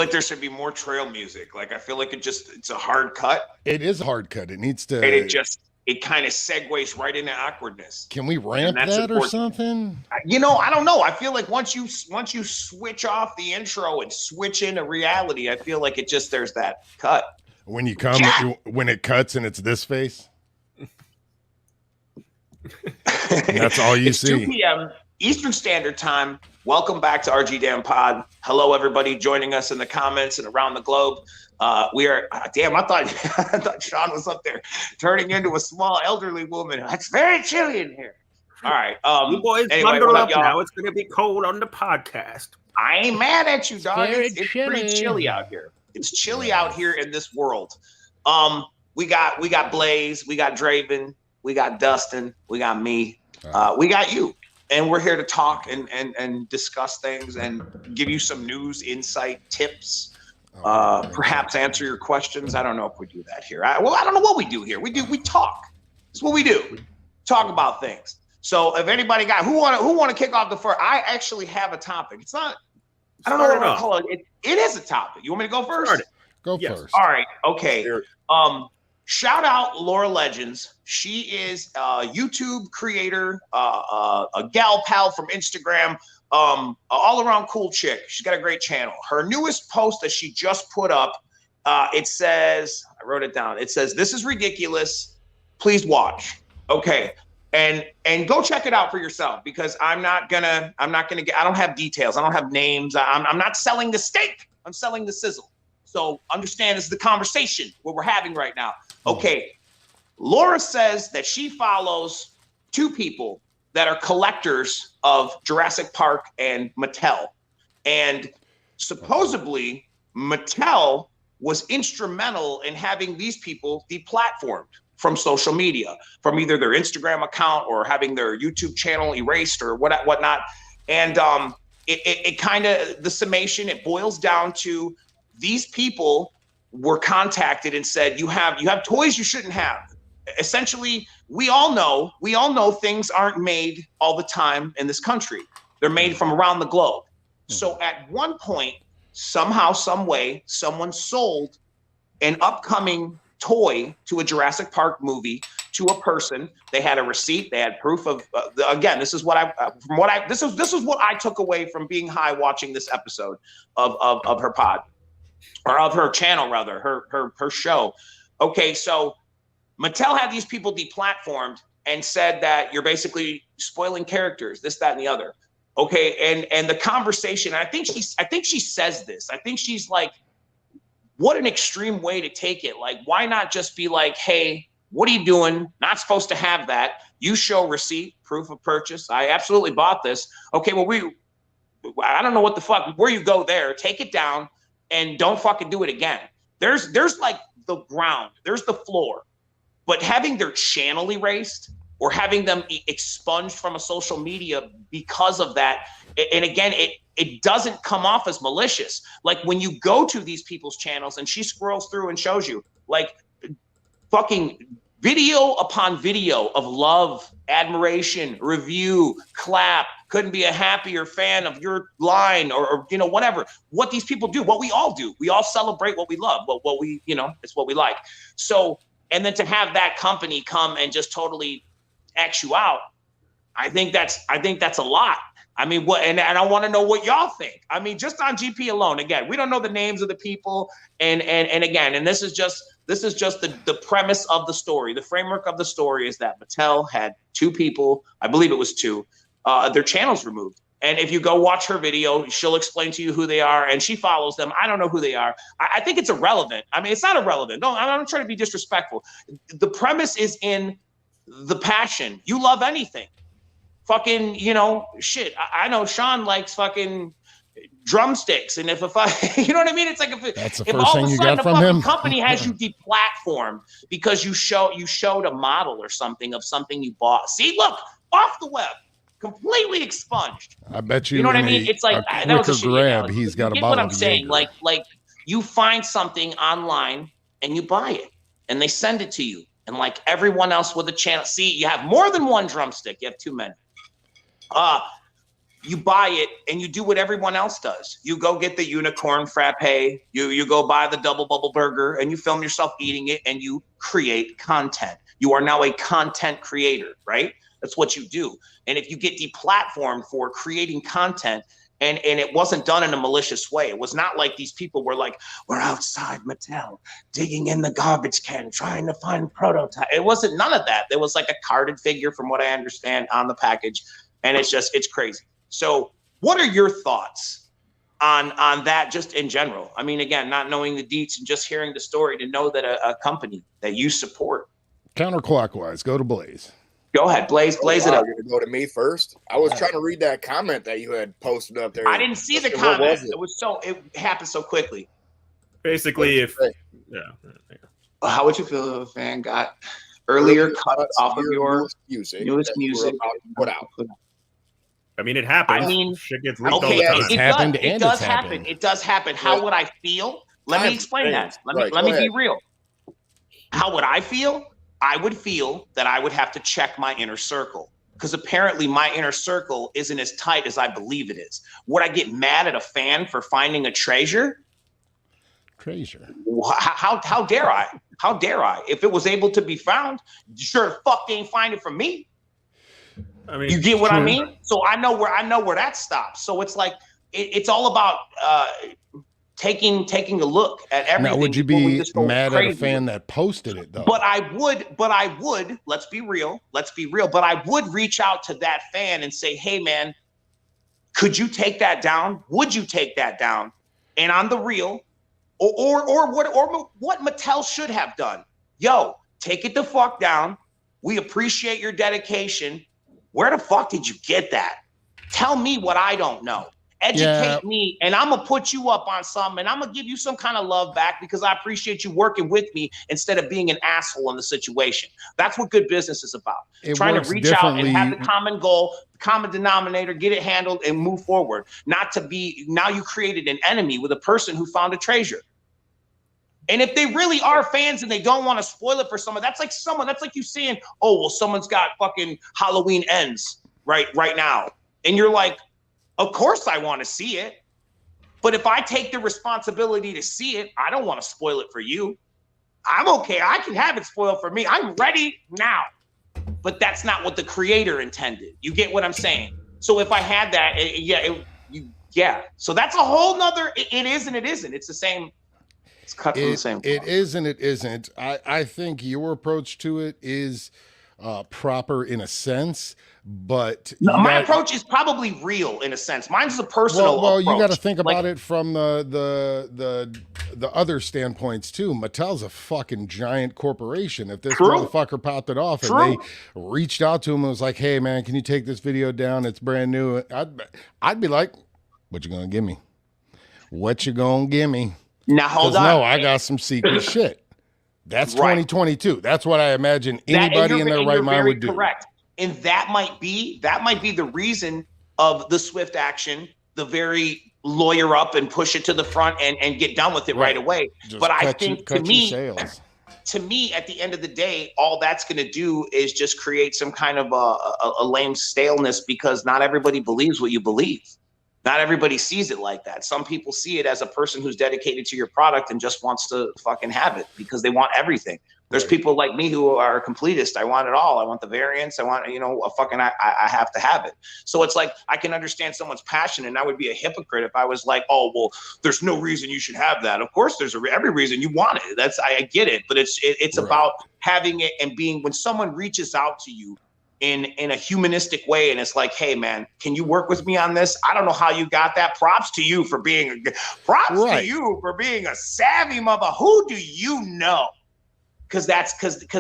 like there should be more trail music. Like I feel like it's a hard cut. It is a hard cut. It needs to. And it kind of segues right into awkwardness. Can we ramp that or something? You know, I don't know. I feel like once you switch off the intro and switch into reality, I feel like there's that cut. When you come, when it cuts and it's this face. That's all you see. 2 p.m. Eastern Standard Time. Welcome back to RG Damn Pod. Hello, everybody joining us in the comments and around the globe. We are, damn, I thought Sean was up there turning into a small elderly woman. It's very chilly in here. All right. You boys bundle up now. It's going to be cold on the podcast. I ain't mad at you, dog. It's pretty chilly out here. It's chilly out here in this world. We got Blaze, we got Draven, we got Dustin, we got me, we got you. And we're here to talk and discuss things and give you some news, insight, tips, perhaps answer your questions. I don't know if we do that here. I don't know what we do here. We talk. That's what we do. Talk about things. So if anybody who want to kick off the first, I actually have a topic. It's not, I don't know what to call it. It is a topic. You want me to go first? Go first. All right. Okay. Shout out Laura Legends. She is a YouTube creator, a gal pal from Instagram, all around cool chick. She's got a great channel. Her newest post that she just put up, it says, I wrote it down. It says, "This is ridiculous. Please watch." Okay. And go check it out for yourself, because I don't have details. I don't have names. I'm not selling the steak. I'm selling the sizzle. So understand this is the conversation what we're having right now. Okay. Laura says that she follows 2 people that are collectors of Jurassic Park and Mattel. And supposedly Mattel was instrumental in having these people deplatformed from social media, from either their Instagram account or having their YouTube channel erased or whatnot. And it kind of, the summation, it boils down to these people were contacted and said, you have toys you shouldn't have. Essentially, we all know things aren't made all the time in this country. They're made from around the globe. So at one point, somehow, some way, someone sold an upcoming toy to a Jurassic Park movie to a person. They had a receipt. They had proof of. Again, this is what this is what I took away from being high watching this episode of her pod, or of her channel rather, her show. Okay, so Mattel had these people deplatformed and said that you're basically spoiling characters, this, that, and the other. Okay, and the conversation. I think she says this. I think she's like, what an extreme way to take it. Like, why not just be like, hey, what are you doing? Not supposed to have that. You show receipt, proof of purchase. I absolutely bought this. Okay, well, I don't know what the fuck, where you go there, take it down and don't fucking do it again. There's like the ground, there's the floor, but having their channel erased or having them expunged from a social media because of that. And again, it doesn't come off as malicious. Like when you go to these people's channels and she scrolls through and shows you like fucking video upon video of love, admiration, review, clap, couldn't be a happier fan of your line or you know, whatever, what these people do, what we all do. We all celebrate what we love, what we, you know, it's what we like. So, and then to have that company come and just totally X you out, I think that's a lot. I mean, what, and I want to know what y'all think. I mean, just on GP alone, again, we don't know the names of the people, and again, and this is just the premise of the story. The framework of the story is that Mattel had 2 people, I believe it was 2, their channels removed. And if you go watch her video, she'll explain to you who they are, and she follows them. I don't know who they are. I think it's irrelevant. I mean, it's not irrelevant. No, I'm not trying to be disrespectful. The premise is in the passion. You love anything. Fucking, you know, shit. I know Sean likes fucking drumsticks, and if I, you know what I mean? It's like if all of a sudden a fucking company has you deplatformed because you showed a model or something of something you bought. See, look, off the web, completely expunged. I bet you. You know what I mean? It's like that was a grab. He's got a bottle. What I'm saying, like you find something online and you buy it, and they send it to you, and like everyone else with a channel. See, you have more than one drumstick. You have too many. you buy it and you do what everyone else does. You go get the unicorn frappe, you go buy the double bubble burger and you film yourself eating it and you create content. You are now a content creator, right? That's what you do. And if you get deplatformed for creating content and it wasn't done in a malicious way, it was not like these people were like, we're outside Mattel digging in the garbage can trying to find prototype. It wasn't none of that. There was like a carded figure from what I understand on the package. And it's crazy. So what are your thoughts on that just in general? I mean, again, not knowing the deets and just hearing the story to know that a company that you support. Counterclockwise, go to Blaze. Go ahead, Blaze it up. You're gonna go to me first. I was trying to read that comment that you had posted up there. I didn't see the comment. It happened so quickly. Basically, How would you feel if a fan got earlier cut off of your newest music put out? I mean, it happens. I mean, shit gets leaked all the time. It does happen. It does happen. How would I feel? Let me explain that. Let me be real. How would I feel? I would feel that I would have to check my inner circle because apparently my inner circle isn't as tight as I believe it is. Would I get mad at a fan for finding a treasure? How dare I? How dare I? If it was able to be found, sure fuck they ain't find it from me. I mean, you get what I mean? So I know where that stops. So it's like it's all about taking a look at everything. Now, would you be mad at a fan that posted it though? But I would, let's be real. But I would reach out to that fan and say, hey man, could you take that down? Would you take that down? And on the real, or what Mattel should have done. Yo, take it the fuck down. We appreciate your dedication. Where the fuck did you get that? Tell me what I don't know. Educate me, and I'm gonna put you up on something, and I'm gonna give you some kind of love back because I appreciate you working with me instead of being an asshole in the situation. That's what good business is about. Trying to reach out and have the common goal, common denominator, get it handled, and move forward. Not to be, now you created an enemy with a person who found a treasure. And if they really are fans and they don't want to spoil it for someone, that's like you saying, oh, well, someone's got fucking Halloween Ends right now. And you're like, of course I want to see it. But if I take the responsibility to see it, I don't want to spoil it for you. I'm okay. I can have it spoiled for me. I'm ready now. But that's not what the creator intended. You get what I'm saying? So if I had that, So that's a whole nother, it is and it isn't. It's the same. It's cut from the same. It is and it isn't. I think your approach to it is proper in a sense, but my approach is probably real in a sense. Mine's a personal approach. You got to think about it from the other standpoints too. Mattel's a fucking giant corporation. If this motherfucker popped it off and they reached out to him and was like, "Hey man, can you take this video down? It's brand new." I'd be like, "What you gonna give me? What you gonna give me?" Now hold on. No, I got some secret shit. That's 2022. That's what I imagine anybody in their right mind would do. Correct. And that might be the reason of the swift action, the very lawyer up and push it to the front and get done with it right away. But I think to me, at the end of the day, all that's going to do is just create some kind of a lame staleness because not everybody believes what you believe. Not everybody sees it like that. Some people see it as a person who's dedicated to your product and just wants to fucking have it because they want everything. There's people like me who are a completist. I want it all. I want the variants. I want, I have to have it. So it's like, I can understand someone's passion and I would be a hypocrite if I was like, oh, well, there's no reason you should have that. Of course, there's every reason you want it. I get it. But it's about having it and being, when someone reaches out to you in a humanistic way and it's like, hey man, can you work with me on this? I don't know how you got that. Props to you for being to you for being a savvy mother. Who do you know? Because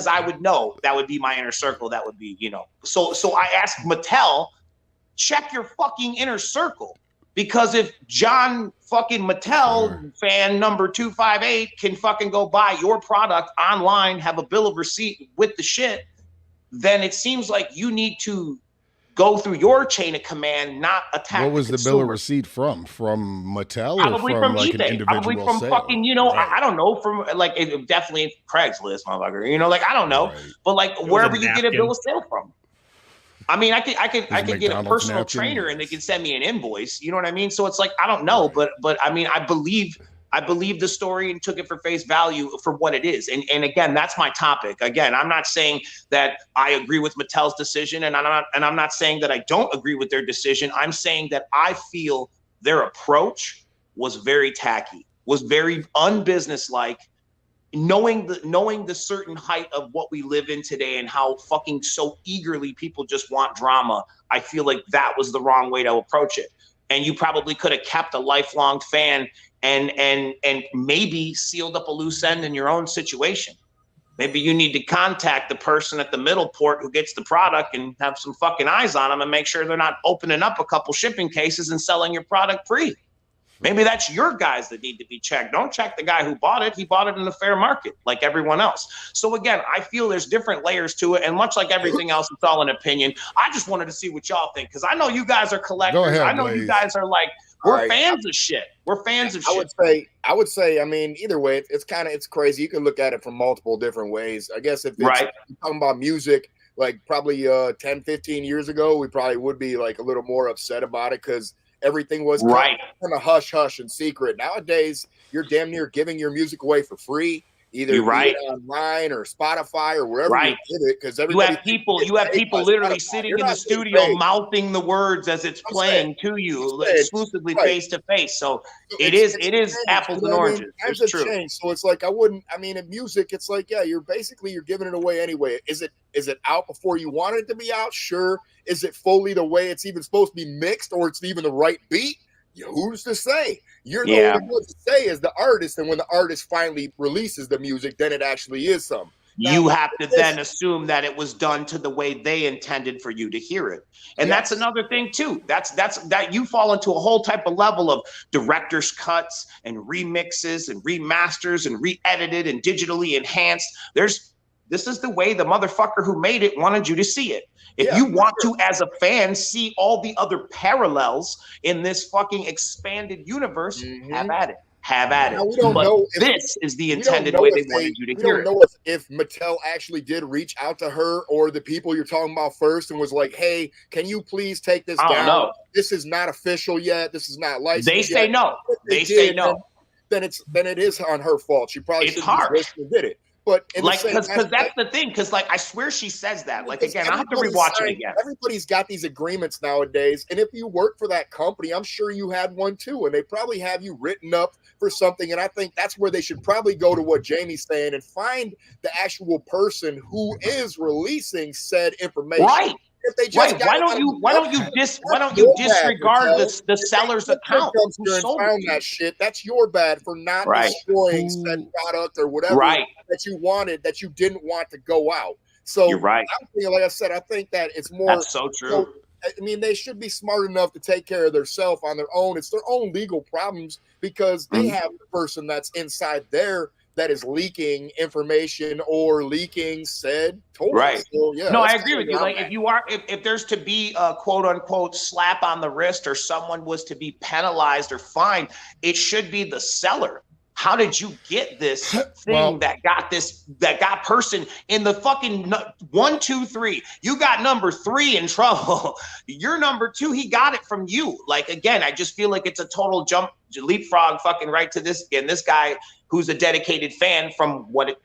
I would know. That would be my inner circle. That would be, So I asked Mattel, check your fucking inner circle. Because if John fucking Mattel fan number 258 can fucking go buy your product online, have a bill of receipt with the shit, then it seems like you need to go through your chain of command, not attack. What was the bill of receipt from? From Mattel probably or from like eBay. An individual probably from sale? Fucking, I don't know, from like definitely Craigslist, motherfucker. I don't know. Right. But like wherever you get a bill of sale from. I mean, I could get a personal trainer and they can send me an invoice. You know what I mean? So it's like, I don't know, but I mean, I believe the story and took it for face value for what it is. And again, that's my topic. Again, I'm not saying that I agree with Mattel's decision, and I'm not saying that I don't agree with their decision. I'm saying that I feel their approach was very tacky, was very unbusinesslike. Knowing the certain height of what we live in today and how fucking so eagerly people just want drama, I feel like that was the wrong way to approach it. And you probably could have kept a lifelong fan and maybe sealed up a loose end in your own situation. Maybe you need to contact the person at the middle port who gets the product and have some fucking eyes on them and make sure they're not opening up a couple shipping cases and selling your product free. Maybe that's your guys that need to be checked. Don't check the guy who bought it. He bought it in the fair market like everyone else. So again, I feel there's different layers to it. And much like everything else, it's all an opinion. I just wanted to see what y'all think, because I know you guys are collectors. Go ahead, I know you guys are like, we're fans of shit. We're fans of shit. I would say, I mean, either way, it's crazy. You can look at it from multiple different ways. I guess if you're talking about music, like probably 10, 15 years ago, we probably would be like a little more upset about it because everything was kind of hush hush and secret. Nowadays, you're damn near giving your music away for free, either online or Spotify or wherever you get it. Because you have people literally sitting in the studio mouthing the words as it's playing to you exclusively face to face. So it is apples and oranges. Times have changed. So it's like in music, it's like you're giving it away anyway. Is it out before you want it to be out? Sure. Is it fully the way it's even supposed to be mixed, or it's even the right beat? Who's to say? You're the only one to say as the artist, and when the artist finally releases the music, then it actually is some. You have to then assume that it was done to the way they intended for you to hear it. And that's another thing too. That you fall into a whole type of level of director's cuts and remixes and remasters and re-edited and digitally enhanced. This is the way the motherfucker who made it wanted you to see it. If you want to, as a fan, see all the other parallels in this fucking expanded universe, have at it. Have at it. Now, we don't know if, this is the intended way they wanted you to hear it. We don't know if Mattel actually did reach out to her or the people you're talking about first and was like, hey, can you please take this down? Know. This is not official yet. This is not licensed They say yet. no. They say no. Then it is on her fault. She probably it's harsh. Did it. But because that's the thing, because like I swear she says that. Like again, I have to rewatch it again. Everybody's got these agreements nowadays, and if you work for that company, I'm sure you had one too, and they probably have you written up for something. And I think that's where they should probably go to what Jamie's saying and find the actual person who is releasing said information. Right. If they just why don't you disregard the seller's account? Who found that shit? That's your bad for not destroying said product or whatever that you wanted that you didn't want to go out. So you're right. Like I said, I think that it's more. That's so true. So, I mean, they should be smart enough to take care of themselves on their own. It's their own legal problems because they have the person that's inside there that is leaking information or leaking said toys. Right. So, no, I agree with you. Like if there's to be a quote unquote slap on the wrist or someone was to be penalized or fined, it should be the seller. How did you get this thing that got person in the fucking 1, 2, 3? You got number 3 in trouble. You're number 2. He got it from you. Like, again, I just feel like it's a total leapfrog fucking right to this. And this guy who's a dedicated fan from what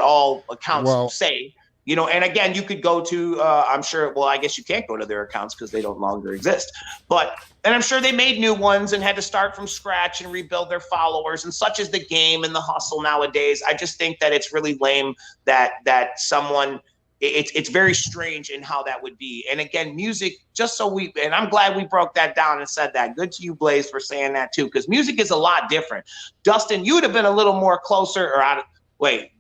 all accounts say. You know, and again, you could go to, I'm sure, well, I guess you can't go to their accounts because they don't longer exist. And I'm sure they made new ones and had to start from scratch and rebuild their followers, and such is the game and the hustle nowadays. I just think that it's really lame that someone, it's very strange in how that would be. And again, music, and I'm glad we broke that down and said that. Good to you, Blaze, for saying that too, because music is a lot different. Dustin, you would have been a little more closer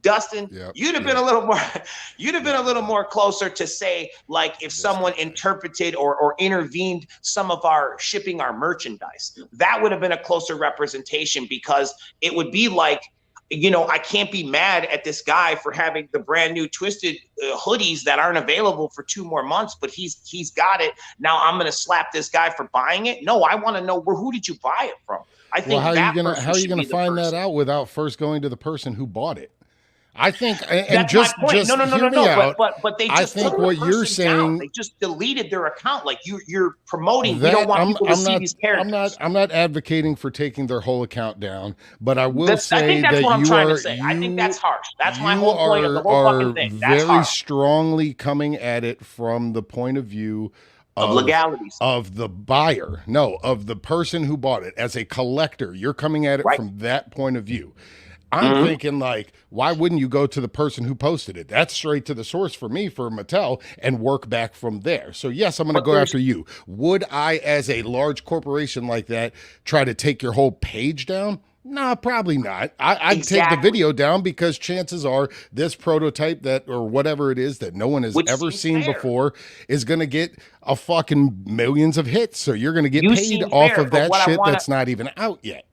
Dustin, you'd have been a little more closer to say, like, if someone interpreted or intervened some of our shipping our merchandise, that would have been a closer representation, because it would be like, you know, I can't be mad at this guy for having the brand new Twiztid hoodies that aren't available for 2 more months, but he's got it. Now I'm going to slap this guy for buying it. No, I want to know who did you buy it from? I think how are you gonna find that out without first going to the person who bought it? I think, and that's just my point. just No. But they just I think what you're saying, down. They just deleted their account. Like you're promoting. We don't want people to see these characters. I'm not advocating for taking their whole account down, but I will say I think that's that what I'm you trying are. to say. I think that's harsh. That's my you whole point of the whole fucking thing. That's very harsh. strongly coming at it from the point of view of legalities of the buyer, no, of the person who bought it as a collector. You're coming at it from that point of view. I'm thinking, like, why wouldn't you go to the person who posted it? That's straight to the source for me, for Mattel, and work back from there. So yes, I'm going to go after you. Would I, as a large corporation like that, try to take your whole page down? No, probably not. I'd take the video down because chances are this prototype that, or whatever it is that no one has ever seen before, is going to get a fucking millions of hits. So you're going to get paid off of that shit that's not even out yet.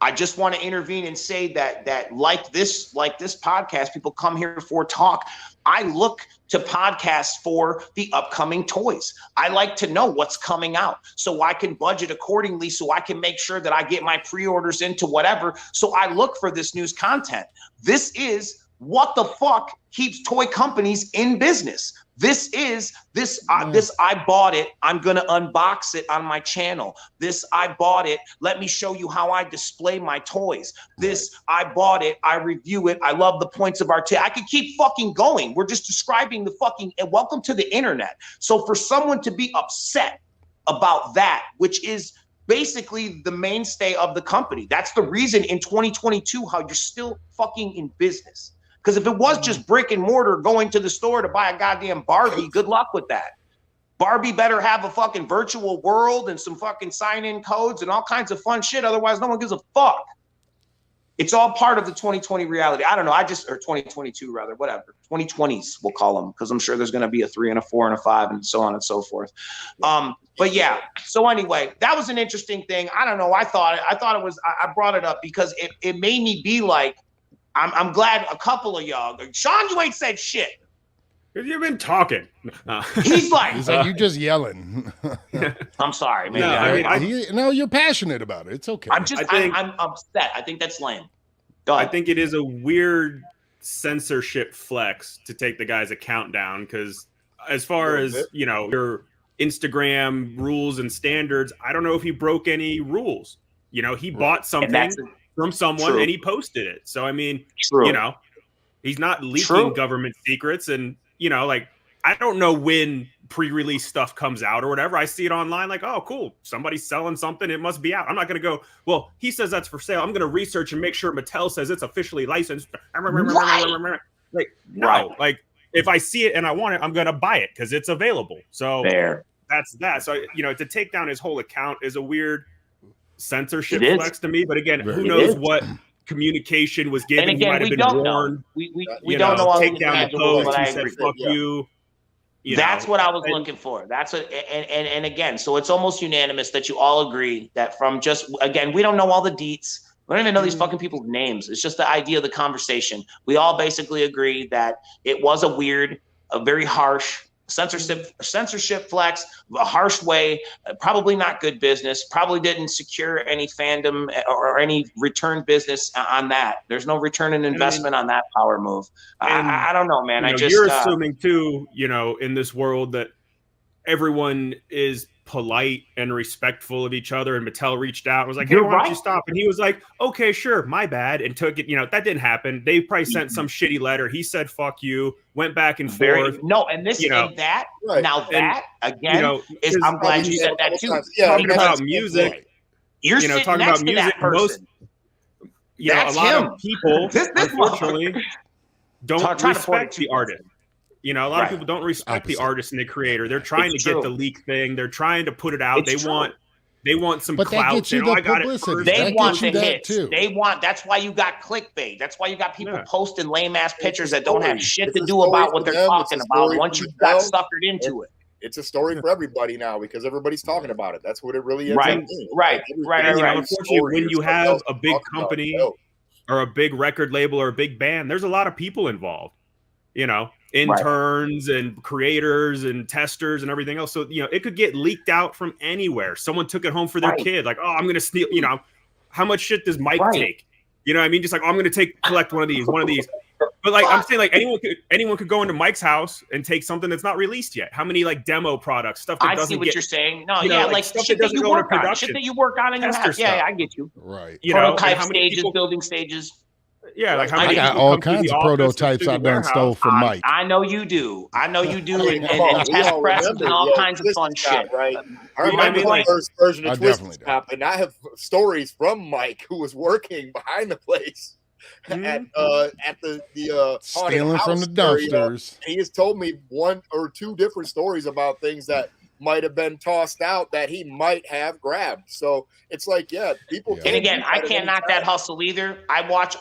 I just want to intervene and say that like this podcast, people come here for talk. I look to podcasts for the upcoming toys. I like to know what's coming out so I can budget accordingly, so I can make sure that I get my pre-orders into whatever. So I look for this news content. This is what the fuck keeps toy companies in business. This I bought it. I'm going to unbox it on my channel. This, I bought it. Let me show you how I display my toys. This, I bought it. I review it. I love the points of our I could keep fucking going. We're just describing the fucking, and welcome to the internet. So for someone to be upset about that, which is basically the mainstay of the company, that's the reason in 2022 how you're still fucking in business. Because if it was just brick and mortar going to the store to buy a goddamn Barbie, good luck with that. Barbie better have a fucking virtual world and some fucking sign-in codes and all kinds of fun shit. Otherwise, no one gives a fuck. It's all part of the 2020 reality. I don't know. Or 2022 rather, whatever. 2020s, we'll call them, because I'm sure there's going to be a 3 and a 4 and a 5 and so on and so forth. But yeah. So anyway, that was an interesting thing. I don't know. I thought it was. I brought it up because it made me be like, I'm glad a couple of y'all. Sean, you ain't said shit. Because you've been talking. He's like, you just yelling. I'm sorry. Maybe no, you're passionate about it. It's okay. I'm upset. I think that's lame. Go ahead. I think it is a weird censorship flex to take the guy's account down, because as far as, your Instagram rules and standards, I don't know if he broke any rules. He bought something from someone and he posted it. So, I mean, he's not leaking government secrets. And, I don't know when pre-release stuff comes out or whatever. I see it online like, oh, cool. Somebody's selling something. It must be out. I'm not going to go, well, he says that's for sale. I'm going to research and make sure Mattel says it's officially licensed. Like, no, like if I see it and I want it, I'm going to buy it because it's available. So that's that. So, to take down his whole account is a weird censorship flex to me, but again, who knows what communication was given? And again, he might have been warned. We don't know all take down the post. He said, "Fuck you." That's what I was looking for. That's what, and again, so it's almost unanimous that you all agree that from just again, we don't know all the deets. We don't even know these fucking people's names. It's just the idea of the conversation. We all basically agree that it was a very harsh censorship flex, a harsh way, probably not good business, probably didn't secure any fandom or any return business on that. There's no return in investment on that power move. I don't know, man. You're assuming too, in this world that everyone is polite and respectful of each other, and Mattel reached out and was like, hey, why don't you stop? And he was like, okay, sure, my bad, and took it. That didn't happen. They probably sent some shitty letter. He said fuck you, went back and forth. And this and that now that again is, I'm glad you said that too. Talking about music, you're talking about music. Most a lot of people unfortunately don't respect the artist. A lot of people don't respect the artist and the creator. They're trying to get the leak thing. They're trying to put it out. They want some clout. They want the hits. Too. That's why you got clickbait. That's why you got people posting lame ass pictures that don't have shit to do about what they're talking about once you got suckered into it. It's a story for everybody now because everybody's talking about it. That's what it really is. Right. Unfortunately, when you have a big company or a big record label or a big band, there's a lot of people involved. Interns and creators and testers and everything else. So, it could get leaked out from anywhere. Someone took it home for their kid. Like, oh, I'm going to steal, how much shit does Mike take? You know what I mean? Just like, oh, I'm going to collect one of these. But like I'm saying, like anyone could go into Mike's house and take something that's not released yet. How many like demo products, stuff that I doesn't see what get, you're saying. No, you know, yeah, like like stuff shit that that doesn't you go into work on, production. shit that you work on in your house. Yeah, I get you. Right. You know, prototype how many stages, people, building stages. yeah, like how I many got people all come through kinds the of office and prototypes through the I've done warehouse? stole from Mike. I know you do. I know you do, and we test all presses remember, and all yo, kinds of fun Twiztid shit. right? I You know what I remember mean? the Like, first version I of definitely Twiztid Shop, and I have stories from Mike, who was working behind the place at the haunted Stealing house from the area. dumpsters. He has told me 1 or 2 different stories about things that might have been tossed out that he might have grabbed. So it's like, yeah, people. Yeah. And again, I at can't any knock that time. hustle either. I watch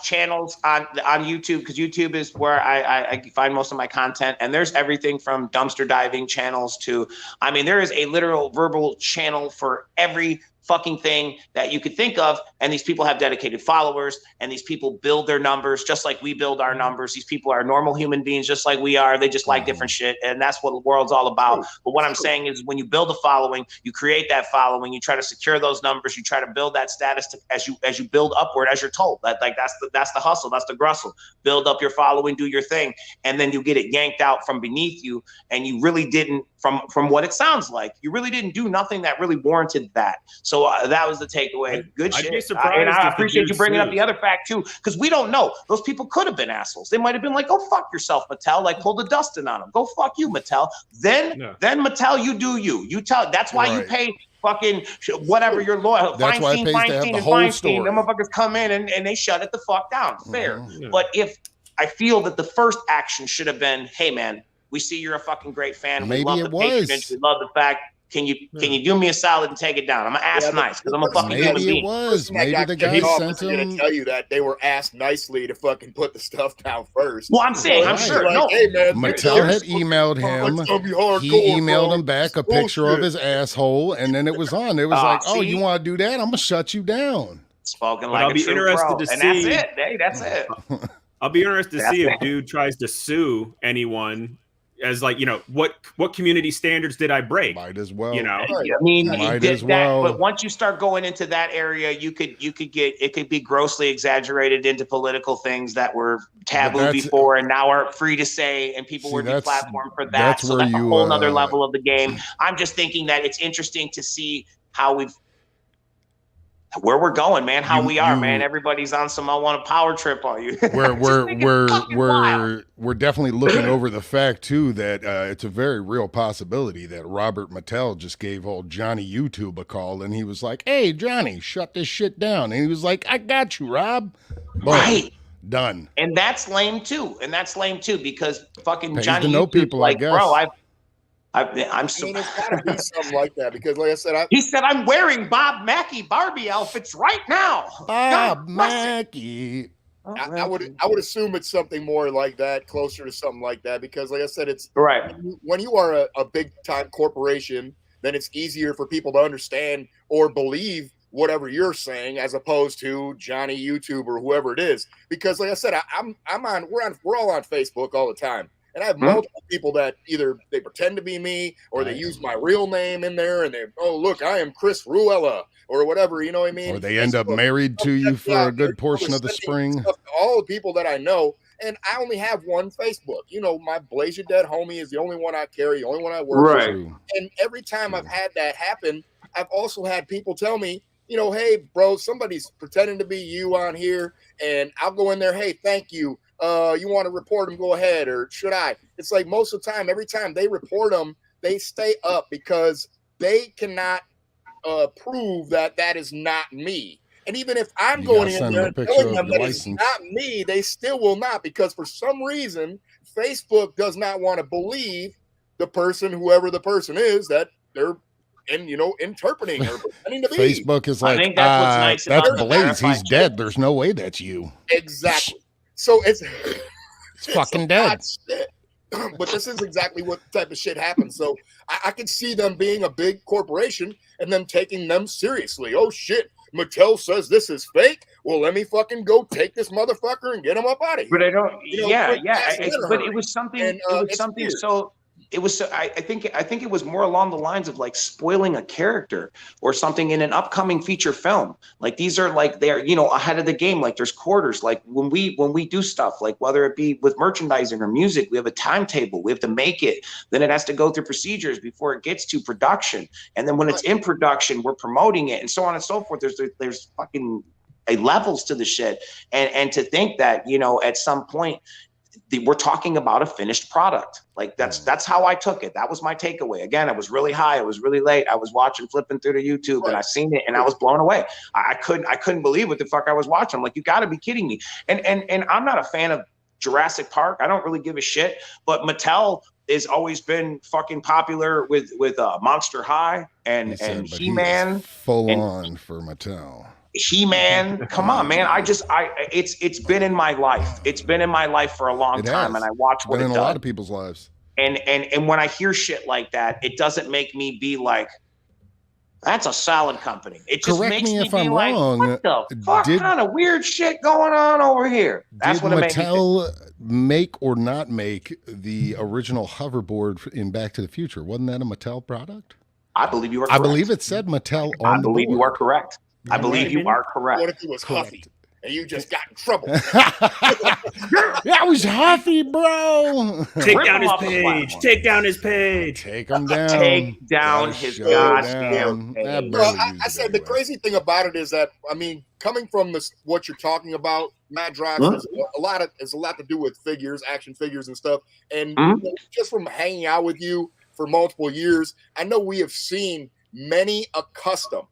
channels on YouTube, because YouTube is where I find most of my content. And there's everything from dumpster diving channels to, I mean, there is a literal verbal channel for every fucking thing that you could think of, and these people have dedicated followers, and these people build their numbers just like we build our numbers. These people are normal human beings just like we are. They just like different shit, and that's what the world's all about. But what I'm saying is, when you build a following, you create that following, you try to secure those numbers, you try to build that status as you build upward, as you're told. That's the hustle, that's the grustle. Build up your following, do your thing, and then you get it yanked out from beneath you, and you really didn't, from what it sounds like, you really didn't do nothing that really warranted that. So that was the takeaway. Good shit. And I appreciate you bringing up the other fact too, because we don't know. Those people could have been assholes. They might have been like, "Go fuck yourself, Mattel." Like, pull the Dustin on them. Go fuck you, Mattel. Then Mattel, you do you. You tell. That's why you pay fucking whatever you're loyal. That's why it pays to have the whole story. Them motherfuckers come in and they shut it the fuck down. Fair. But if I feel that the first action should have been, "Hey man, we see you're a fucking great fan. Maybe we love it the was. patronage. We love the fact. Can you do me a solid and take it down? I'm gonna ask nice, because I'm a fucking human being." Maybe it was. Maybe the guy sent him. Going to tell you that they were asked nicely to fucking put the stuff down first. Well, I'm saying, I'm sure. Like, no, hey, man, Mattel had emailed him. He emailed him back a picture of his asshole, and then it was on. It was like, "Oh, you want to do that? I'm gonna shut you down." Spoken like a true pro. And that's it. Hey, that's it. I'll be interested to see if dude tries to sue anyone, as like, you know, what community standards did I break? Might as well. You know, I mean, might as well. But once you start going into that area, you could get, it could be grossly exaggerated into political things that were taboo before and now are free to say, and people would be platformed for that. That's so where that's a whole nother level of the game. I'm just thinking that it's interesting to see where we're going, man. How we are, man. Everybody's on some "I want a power trip" on you. We're definitely looking over the fact too that it's a very real possibility that Robert Mattel just gave old Johnny YouTube a call, and he was like, "Hey, Johnny, shut this shit down." And he was like, "I got you, Rob." Boom. Right. Done. And that's lame too. Because fucking Pays Johnny to know YouTube's people, like, I guess. bro, I'm so. I mean, it's gotta be something like that, because, like I said, he said, "I'm wearing Bob Mackie Barbie outfits right now." Bob Mackie. I would assume it's something more like that, closer to something like that, because, like I said, it's right. When you are a big time corporation, then it's easier for people to understand or believe whatever you're saying, as opposed to Johnny YouTube or whoever it is. Because, like I said, we're all on Facebook all the time. And I have multiple people that either they pretend to be me, or they use my real name in there, and look, I am Chris Ruella, or whatever, you know what I mean? Or they end up married to you for a good portion of the spring. All the people that I know, and I only have one Facebook. You know, my Blaze Your Dead homie is the only one I carry, the only one I work with. And every time I've had that happen, I've also had people tell me, you know, "Hey, bro, somebody's pretending to be you on here," and I'll go in there, "Hey, thank you. You want to report them, go ahead, or should I?" It's like most of the time, every time they report them, they stay up because they cannot prove that is not me. And even if I'm going in there and telling them that it's not me, they still will not, because for some reason, Facebook does not want to believe the person, whoever the person is, that they're interpreting or pretending to be. Facebook is like, I think that's what's nice that's Blaze. He's dead. There's no way that's you. Exactly. So it's fucking dead. But this is exactly what type of shit happens. So I can see them being a big corporation and them taking them seriously. Oh shit, Mattel says this is fake. Well, let me fucking go take this motherfucker and get him up out of here. But I don't. But it was something. It was something weird. so. it was, I think it was more along the lines of like spoiling a character or something in an upcoming feature film. Like these are like, they're, you know, ahead of the game. Like there's quarters. Like when we do stuff, like whether it be with merchandising or music, we have a timetable. We have to make it. Then it has to go through procedures before it gets to production. And then when it's in production, we're promoting it and so on and so forth. There's fucking levels to the shit. And to think that, you know, at some point, we're talking about a finished product. Like that's how I took it. That was my takeaway. Again, I was really high. It was really late. I was flipping through the YouTube and I seen it and I was blown away. I couldn't believe what the fuck I was watching. I'm like, you gotta be kidding me. And I'm not a fan of Jurassic Park. I don't really give a shit, but Mattel has always been fucking popular with Monster High and He-Man. Full on for Mattel. He-Man, come on, man. It's been in my life. It's been in my life for a long time, and I watch what it does. Been in a lot of people's lives. And when I hear shit like that, it doesn't make me be like, that's a solid company. It just makes me if I'm wrong. What the fuck kind of weird shit going on over here? That's what it makes me think. Mattel make or not make the original hoverboard in Back to the Future? Wasn't that a Mattel product? I believe you are correct. I believe it said Mattel on the board. I believe you are correct. I believe you are correct. What if it was Huffy and you just got in trouble? That was Huffy, bro. Take down his page. Take down his page. Take him down. Take down his goddamn page. Well, I said the crazy thing about it is that, I mean, coming from this, what you're talking about, Matt Drives has a lot to do with figures, action figures and stuff. And you know, just from hanging out with you for multiple years, I know we have seen many a custom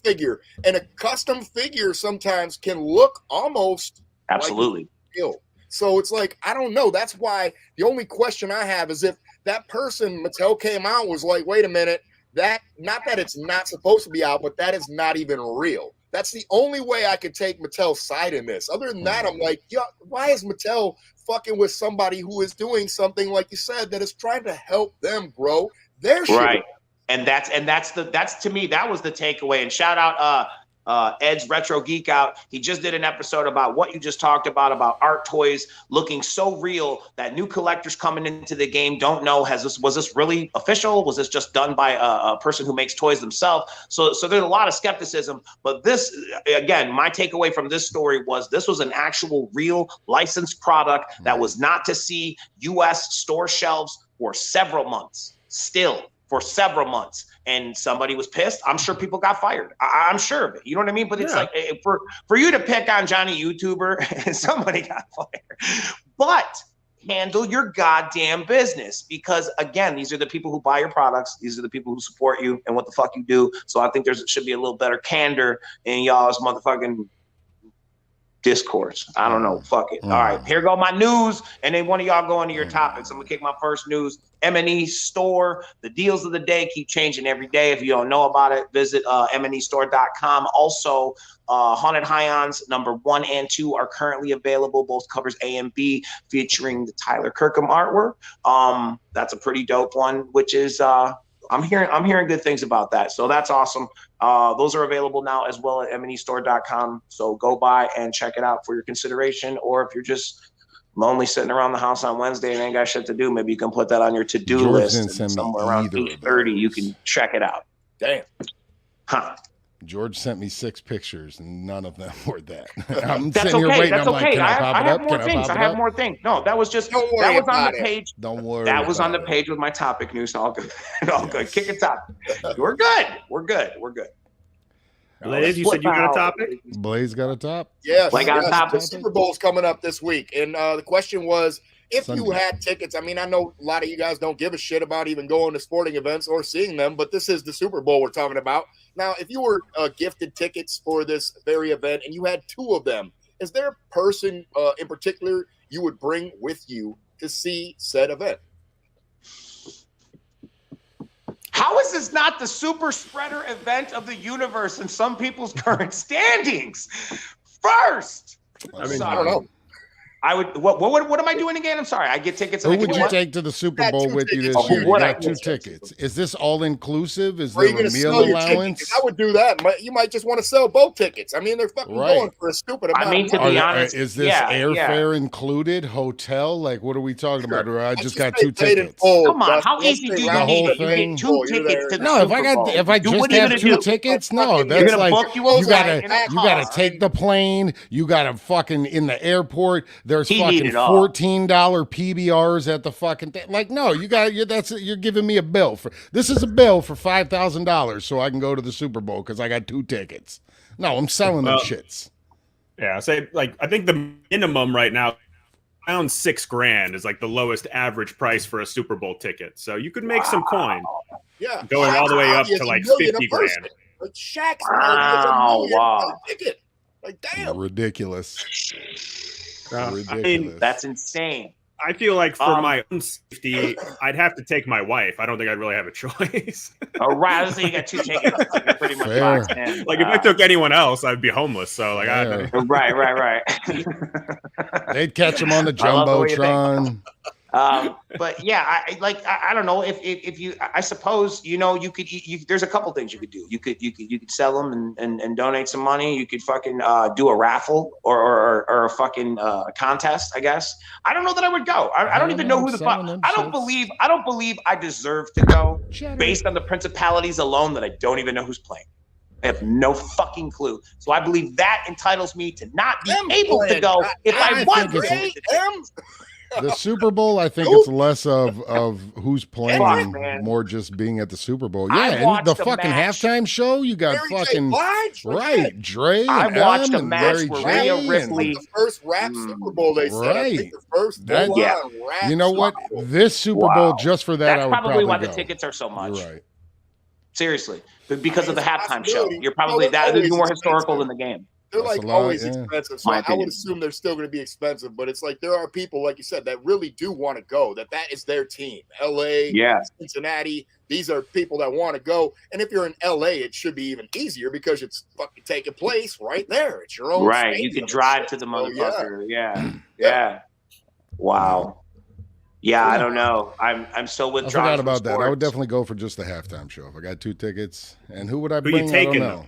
figure, and a custom figure sometimes can look almost absolutely like real. So it's like, I don't know. That's why the only question I have is if that person Mattel came out was like, wait a minute, that not that it's not supposed to be out, but that is not even real. That's the only way I could take Mattel's side in this. Other than that, I'm like, yeah, why is Mattel fucking with somebody who is doing something, like you said, that is trying to help them grow their shit? Right. And that's to me, that was the takeaway. And shout out Ed's Retro Geek Out. He just did an episode about what you just talked about art toys looking so real that new collectors coming into the game don't know, was this really official? Was this just done by a person who makes toys themselves? So there's a lot of skepticism. But this, again, my takeaway from this story was this was an actual real licensed product that was not to see U.S. store shelves for several months still. For several months, and somebody was pissed. I'm sure people got fired. I'm sure of it. You know what I mean? But it's like for you to pick on Johnny YouTuber and somebody got fired. But handle your goddamn business, because again, these are the people who buy your products. These are the people who support you and what the fuck you do. So I think there should be a little better candor in y'all's motherfucking discourse. I don't know. Fuck it. All right, here go my news, and then one of y'all go into your topics. I'm gonna kick my first news. M&E store. The deals of the day keep changing every day. If you don't know about it, visit mnestore.com. Also, Haunted Highons number 1 and 2 are currently available. Both covers A and B, featuring the Tyler Kirkham artwork. That's a pretty dope one. Which is I'm hearing good things about that. So that's awesome. Those are available now as well at mnestore.com. So go by and check it out for your consideration. Or if you're just lonely sitting around the house on Wednesday and ain't got shit to do, maybe you can put that on your to-do list. And somewhere around 8:30, you can check it out. Damn. Huh. George sent me 6 pictures, and none of them were that. I'm That's sitting okay. here waiting. That's I'm okay. Like, can I pop it up? More things. I have more things. No, that was just that was on the page. Don't worry. That was on the page with my topic news. All good. All good. Kick it top. We're good. We're good. We're good. Blaze, you said you got a topic? Blaze got a top? Yes. I got a topic. The Super Bowl's coming up this week. And the question was, if you had tickets, I mean, I know a lot of you guys don't give a shit about even going to sporting events or seeing them, but this is the Super Bowl we're talking about. Now, if you were gifted tickets for this very event and you had 2 of them, is there a person in particular you would bring with you to see said event? How is this not the super spreader event of the universe in some people's current standings? First, I mean, I don't know. I would. What am I doing again? I'm sorry. I get tickets. Who would you take to the Super Bowl with you this year? You got 2 tickets. Is this all inclusive? Is there a meal allowance? I would do that. You might just want to sell both tickets. I mean, they're fucking going for a stupid amount. I mean, to be honest, is this airfare included? Hotel? Like, what are we talking about? Or I just got 2 tickets. Come on, how easy do you need to get 2 tickets to the Super Bowl? If I just have 2 tickets, no, that's like you gotta take the plane. You gotta fucking in the airport. There's fucking $14 PBRs at the fucking thing. Like, no, you're giving me a bill for this is a bill for $5,000 so I can go to the Super Bowl because I got 2 tickets. No, I'm selling them shits. Yeah, say I think the minimum right now around $6,000 is like the lowest average price for a Super Bowl ticket. So you could make some coin. Yeah, going all the way up to like $50,000. Like Shaq's ticket. Like, damn, ridiculous. I mean, that's insane. I feel like for my own safety, I'd have to take my wife. I don't think I'd really have a choice. All right, let's say you got 2 tickets. Like, pretty much boxed in. Like if I took anyone else, I'd be homeless. So like, right. They'd catch him on the jumbotron. But yeah, I don't know if you, I suppose, you could, there's a couple things you could do. You could sell them and donate some money. You could fucking do a raffle or a fucking contest, I guess. I don't know that I would go. I don't even know who the fuck. I don't believe I deserve to go based on the principalities alone that I don't even know who's playing. I have no fucking clue. So I believe that entitles me to not be able to go if I want to. The Super Bowl, I think it's less of who's playing, more just being at the Super Bowl. Yeah, and the fucking halftime show, you got fucking Dre. I watched a match where Rhea Ripley, the first rap Super Bowl. They said, I think the first rap. You know what? This Super Bowl, just for that, that's I would probably why go. the tickets are so much. You're right. Seriously, but because of the halftime show, you're probably that is more historical than the game. They're like always expensive, so I would assume they're still going to be expensive. But it's like there are people, like you said, that really do want to go. That is their team. L.A., Cincinnati. These are people that want to go. And if you're in L.A., it should be even easier because it's fucking taking place right there. It's your own. Right, you can drive to the motherfucker. Yeah. Wow. Yeah, I don't know. I'm so withdrawn. I forgot about that. I would definitely go for just the halftime show if I got 2 tickets. And who would I bring? I don't know.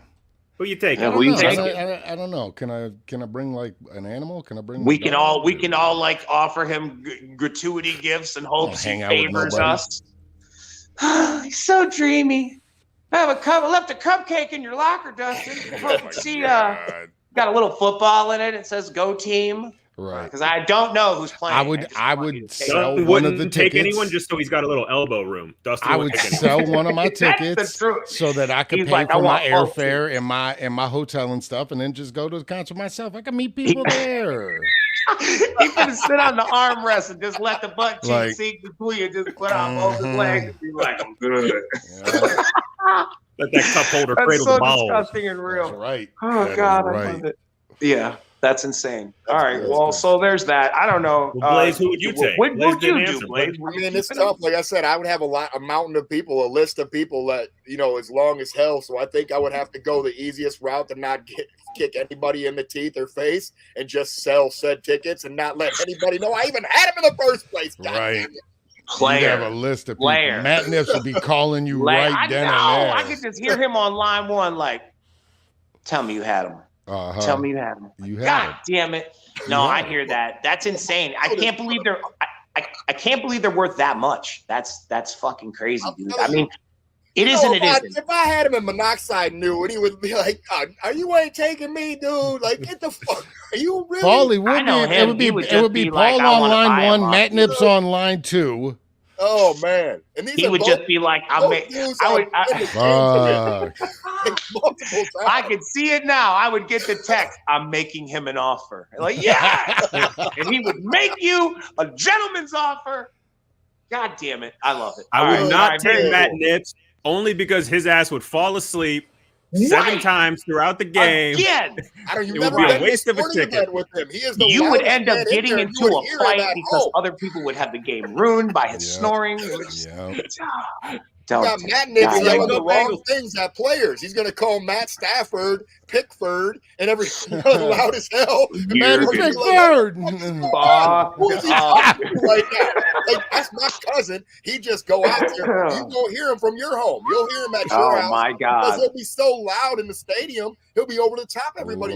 Who you taking? I don't know. Can I bring like an animal? Can I bring? We can all like offer him gratuity gifts and hopes he favors us. He's so dreamy. I left a cupcake in your locker, Dustin. See, got a little football in it. It says "Go Team." Right. Because I don't know who's playing. I would sell one of the tickets. Take anyone just so he's got a little elbow room. Dustin I would sell one of my tickets so that I could pay for my airfare and my hotel and stuff, and then just go to the concert myself. I can meet people there. He could sit on the armrest and just let the butt cheek sink between you. Just put out both his legs and be like, "I'm good." Let that cup holder cradle the ball. That's so disgusting and real. That's right. Oh God, I love it. Yeah. That's insane. All right. Well, so there's that. I don't know. Well, Blaze, who would you take? What would you do, Blaze? I mean, it's tough. Like I said, I would have a mountain of people, a list of people that, as long as hell. So I think I would have to go the easiest route to not kick anybody in the teeth or face and just sell said tickets and not let anybody know I even had them in the first place. God right. Player. You have a list of people. Matt Nips would be calling you right then and there. I could just hear him on line one like, tell me you had them. Tell me you had them. God damn it! No, I hear that. That's insane. I can't believe they're. I can't believe they're worth that much. That's fucking crazy, dude. I mean, it isn't. If I had him in monoxide new, and he would be like, "Are you ain't taking me, dude? Like, get the fuck. Are you really?" Paulie would be Paul on line 1, Matt Nips on line 2. Oh man! And he would just be like, I could see it now. I would get the text. I'm making him an offer. Like, yeah, and he would make you a gentleman's offer. God damn it! I love it. I would not take Matt Nips only because his ass would fall asleep 7 times throughout the game. Again, it would be a waste of a ticket. With him. You would end up getting into a fight because other people would have the game ruined by his snoring. Matt Nips yelling the wrong things at players. He's going to call Matt Stafford Pickford and every loud as hell. Manny Pickford. Who's he talking to right now? Like, that's my cousin. He just go out there. You go hear him from your home. You'll hear him at your house. Oh my God! Because he'll be so loud in the stadium. He'll be over the top of everybody.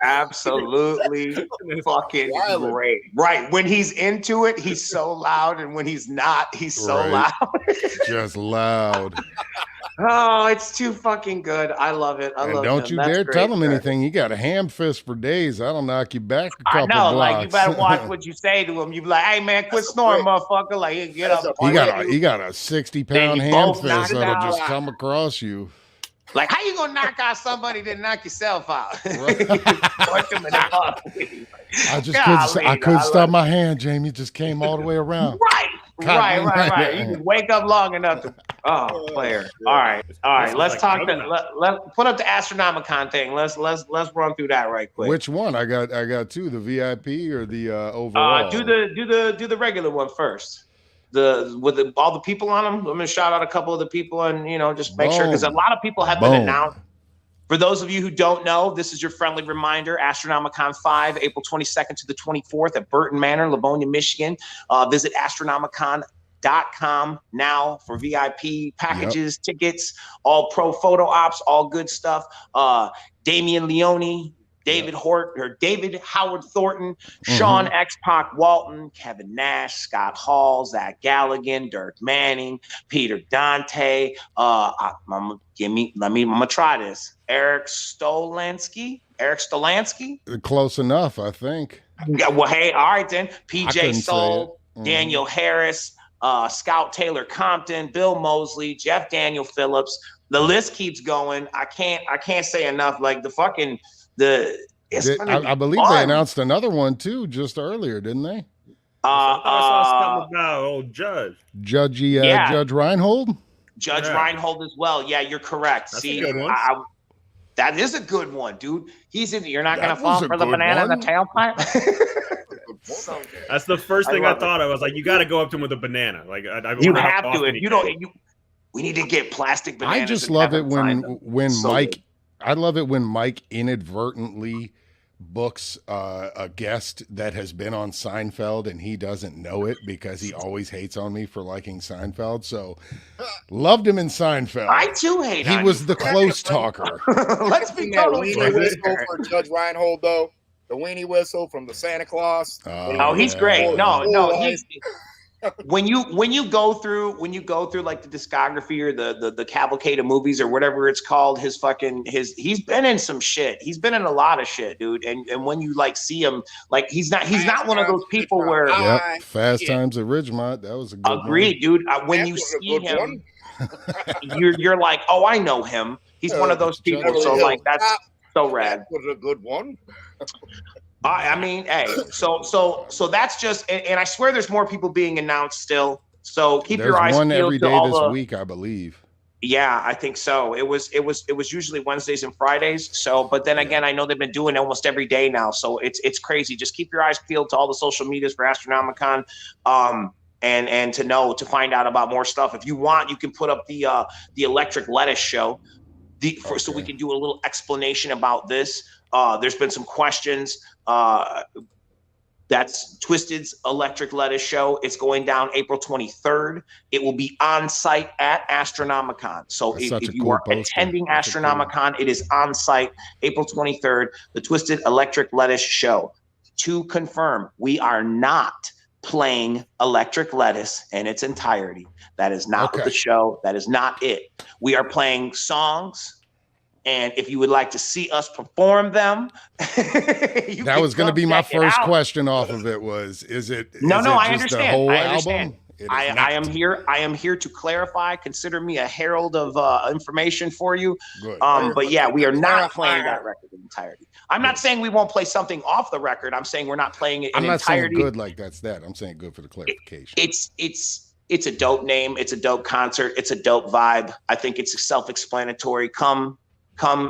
Absolutely fucking great. Right. When he's into it, he's so loud, and when he's not, he's so loud. Just loud. Oh, it's too fucking good. I love it. I love it. Don't you dare tell him anything. You got a ham fist for days. That'll knock you back a couple blocks. Like, you better watch what you say to him. You be like, hey man, quit snoring, motherfucker. Like, get up. He got a 60-pound ham fist that'll just come across you. Like, how you gonna knock out somebody that knock yourself out? I couldn't stop my hand, Jamie. It just came all the way around. Right. You just wake up long enough to player. All right. Let's talk. Let's put up the Astronomicon thing. Let's run through that right quick. Which one? I got two. The VIP or the overall? Do the regular one first. With all the people on them. I'm gonna shout out a couple of the people and just make sure, because a lot of people have been announced. For those of you who don't know, this is your friendly reminder: Astronomicon 5, April 22nd to the 24th at Burton Manor, Livonia, Michigan. Visit astronomicon.com now for VIP packages, tickets, all pro photo ops, all good stuff. Damian Leone, David Howard Thornton, Sean X-Pac Walton, Kevin Nash, Scott Hall, Zach Galligan, Dirk Manning, Peter Dante. I'm gonna try this. Eric Stolansky. Close enough, I think. Well, hey, all right then. PJ Soul, Daniel Harris, Scout Taylor Compton, Bill Mosley, Jeff Daniel Phillips. The list keeps going. I can't say enough. Like I believe they announced another one too just earlier, didn't they? I saw something about old Judge Reinhold. Judge Reinhold as well. Yeah, you're correct. That's See, a good one. that is a good one, dude. You're not gonna fall for the banana in the tailpipe. That's the first thing I thought. I was like, you got to go up to him with a banana. Like, you have to. If you don't, we need to get plastic bananas. I just love it when Mike. I love it when Mike inadvertently books a guest that has been on Seinfeld and he doesn't know it because he always hates on me for liking Seinfeld. So loved him in Seinfeld. I too hate him. He was the close talker. Let's be totally weenie whistle for Judge Reinhold, though. The weenie whistle from the Santa Claus. He's great. No, he's when you go through like the discography or the cavalcade of movies or whatever it's called, he's been in some shit. He's been in a lot of shit, dude. And when you like see him, like he's not one of those people where Fast Times at Ridgemont. That was a good agreed, dude. When you see him, you're like, oh, I know him. He's one of those people. So like that's so rad. That was a good one. I mean, hey, so that's just, and I swear there's more people being announced still. So keep your eyes peeled. There's one every day this week, I believe. Yeah, I think so. It was usually Wednesdays and Fridays. So, but then again, I know they've been doing it almost every day now. So it's crazy. Just keep your eyes peeled to all the social medias for Astronomicon. And to find out about more stuff. If you want, you can put up the Electric Lettuce show. So we can do a little explanation about this. There's been some questions. That's Twiztid's Electric Lettuce show. It's going down April 23rd. It will be on site at Astronomicon. So if you are attending Astronomicon, it is on site April 23rd, the Twiztid Electric Lettuce show. To confirm, we are not playing Electric Lettuce in its entirety. That is not the show. That is not it. We are playing songs. And if you would like to see us perform them, that was going to be my first question off of it. Is it I understand. The whole album? I am here to clarify. Consider me a herald of information for you. But yeah, we are not playing that record in entirety. I'm not saying we won't play something off the record. I'm saying we're not playing it in entirety. I'm not saying good like that's that. I'm saying good for the clarification. It's a dope name. It's a dope concert. It's a dope vibe. I think it's self-explanatory. Come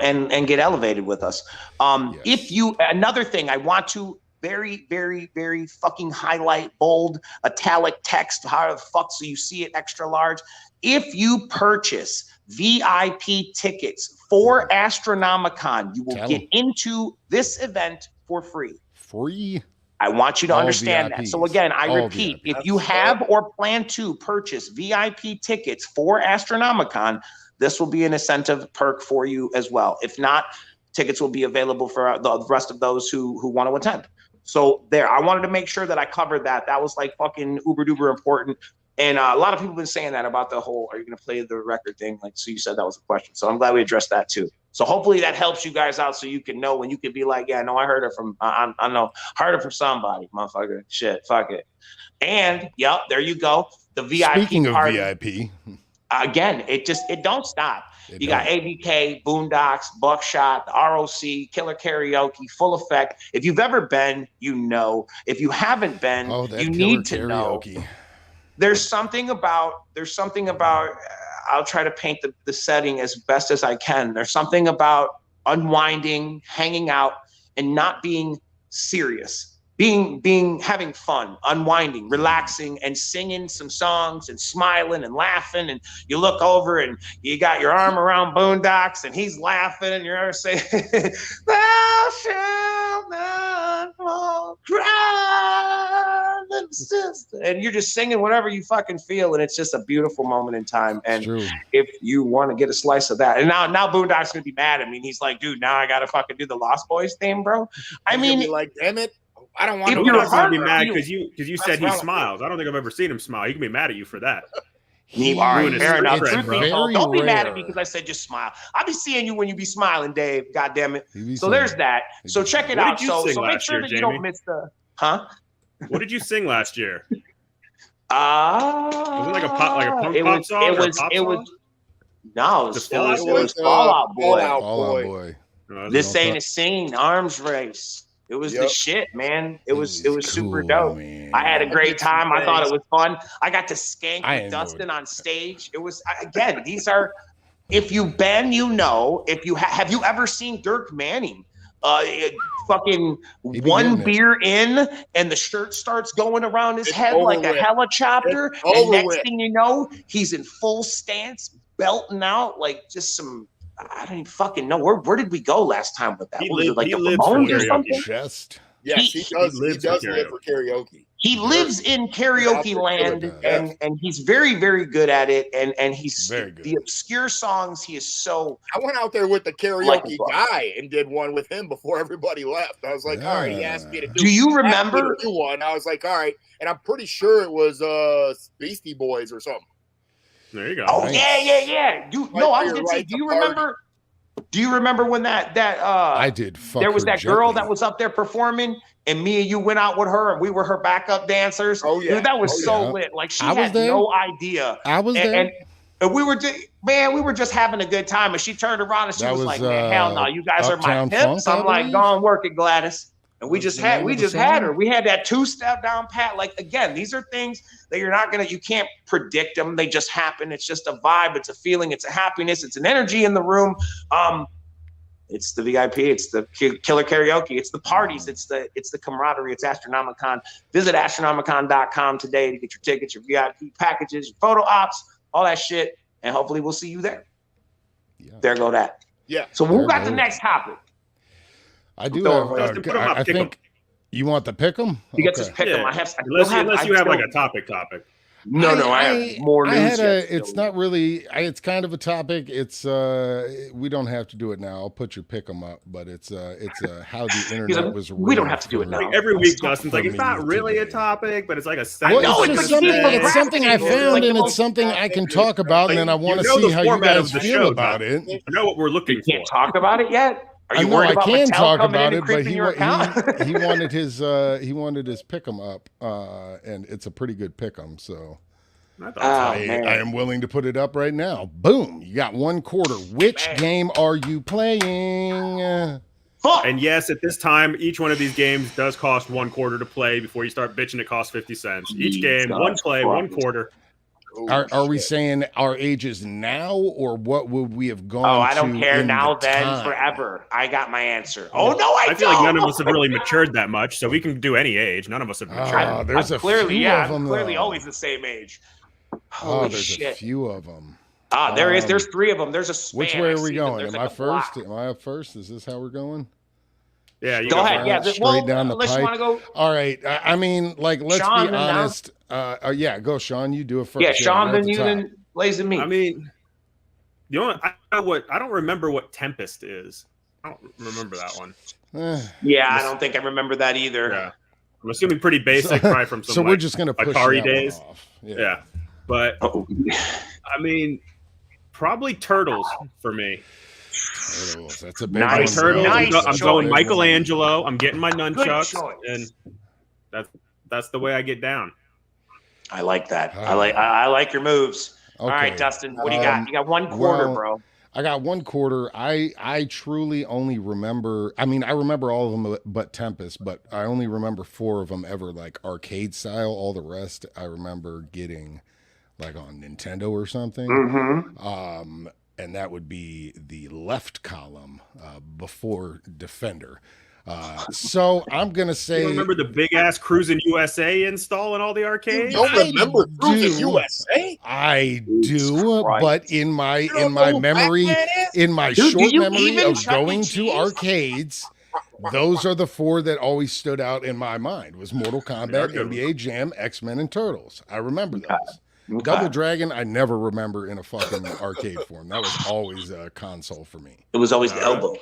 and get elevated with us. Another thing I want to very, very, very fucking highlight, bold, italic text, how the fuck so you see it extra large. If you purchase VIP tickets for Astronomicon, you will get into this event for free. Free? I want you to understand VIPs. that. So again, I repeat, if you have or plan to purchase VIP tickets for Astronomicon, this will be an incentive perk for you as well. If not, tickets will be available for the rest of those who want to attend. So there, I wanted to make sure that I covered that. That was like fucking uber duper important. And a lot of people have been saying that about the whole, are you going to play the record thing? Like, so you said that was a question. So I'm glad we addressed that too. So hopefully that helps you guys out so you can know when you can be like, yeah, no, I heard it from, I know, heard it from somebody, motherfucker. Shit, fuck it. And, yep, there you go. The VIP Speaking of party. VIP. Again, it don't stop. You got ABK, Boondocks, Buckshot, the ROC, Killer Karaoke, Full Effect. If you've ever been, you know. If you haven't been, you need to know. There's something about I'll try to paint the setting as best as I can. There's something about unwinding, hanging out, and not being serious. Having fun, unwinding, relaxing, and singing some songs and smiling and laughing. And you look over and you got your arm around Boondocks and he's laughing and you're saying, "Thou shalt not cry, little sister," and you're just singing whatever you fucking feel, and it's just a beautiful moment in time. And if you want to get a slice of that, and now Boondocks gonna be mad at me. And he's like, "Dude, now I gotta fucking do the Lost Boys theme, bro." I mean, like, damn it. I don't want to. You're not be mad because you said he smiles. I don't think I've ever seen him smile. He can be mad at you for that. Fair enough. Don't be mad at me because I said just smile. I'll be seeing you when you be smiling, Dave. God damn it. So there's that. So check it out. So make sure that you don't miss the. Huh? What did you sing last year? Was it like a punk song? It was. No, it was Fall Out Boy. This ain't a scene. Arms race. It was the shit, man. It was cool, super dope. Man. I had a great time. I thought it was fun. I got to skank with Dustin on stage. It was, again, these are, if you've been, you know, if you have you ever seen Dirk Manning? Fucking one beer in and the shirt starts going around his head like a helicopter. And next thing you know, he's in full stance, belting out like just some, I don't even fucking know. Where did we go last time with that? Was it like the Ramones or something? Yes, he does live for karaoke. He lives in karaoke land, and he's very, very good at it. And he's the obscure songs. He is so. I went out there with the karaoke guy and did one with him before everybody left. I was like, all right, he asked me to do. Do you remember one? I was like, all right, and I'm pretty sure it was Beastie Boys or something. There you go. Oh yeah. I was gonna say, do you remember when that I did there was that girl that was up there performing and me and you went out with her and we were her backup dancers? Oh yeah. Dude, that was lit. Like she had no idea. I was there. And we were just having a good time. And she turned around and she was like, "Man, hell no, you guys are my pimps." I'm like, "Go and work it, Gladys." And we just had her. We had that 2-step down pat. Like, again, these are things that you can't predict them. They just happen. It's just a vibe. It's a feeling. It's a happiness. It's an energy in the room. It's the VIP. It's the Killer Karaoke. It's the parties. It's the camaraderie. It's Astronomicon. Visit astronomicon.com today to get your tickets, your VIP packages, your photo ops, all that shit. And hopefully we'll see you there. Yeah. There go that. Yeah. So who got the next topic? I do have. I think you want the pick 'em. You get to pick 'em. I have. Unless you have like a topic. No, I have more news. It's not really. It's kind of a topic. It's we don't have to do it now. I'll put your pick 'em up, but it's how the internet was. We don't have to do it now. Like every week, Dustin's like, it's not really a topic, but it's like a segment. Well, it's something I found, and it's something I can talk about, and then I want to see how you guys feel about it. I know what we're looking for. You can't talk about it yet. Are you worried about Mattel talk about it, but he wanted his pick 'em up, and it's a pretty good pick 'em. So I am willing to put it up right now. Boom! You got one quarter. Which game are you playing? Fuck. And yes, at this time, each one of these games does cost 1 quarter to play. Before you start bitching, it costs 50 cents. Each game, one play, 1 quarter. Are we saying our ages now, or what would we have gone? Oh, I don't care now, then, time? Forever. I got my answer. Oh no, I feel like none of us have really matured that much, so we can do any age. None of us have matured. There's clearly always the same age. Holy there's shit. a few of them. There's 3 of them. There's a span. Which way are we going? Am I first? Am I up first? Is this how we're going? Yeah, you go ahead. Yeah, straight down the unless pipe. you want to go. All right. I mean, like, let's Sean, be honest. Yeah, go, Sean. You do it first. Yeah, Sean, then you, then Blaze and me. I mean, I don't remember what Tempest is. I don't remember that one. Yeah, I don't think I remember that either. Yeah. I'm assuming pretty basic, probably from some. So we're just gonna push Atari days. Off. Yeah, but I mean, probably Turtles for me. Turtles. That's a big nice. Turtles. Nice I'm going Michelangelo. I'm getting my nunchucks, and that's the way I get down. I like that. I like your moves. Okay. All right, Dustin, what do you got? You got 1 quarter, bro. I got 1 quarter. I truly only remember. I mean, I remember all of them, but Tempest. But I only remember 4 of them ever, like arcade style. All the rest, I remember getting, like on Nintendo or something. Mm-hmm. And that would be the left column before Defender. So I'm gonna say. You remember the big ass Cruisin' USA install in all the arcades? You don't remember Cruisin' USA? I do, but in my memory, in my short memory of going to arcades, those are the 4 that always stood out in my mind. Was Mortal Kombat, NBA Jam, X-Men, and Turtles. I remember those. Okay. Double Dragon, I never remember in a fucking arcade form. That was always a console for me. It was always the elbow.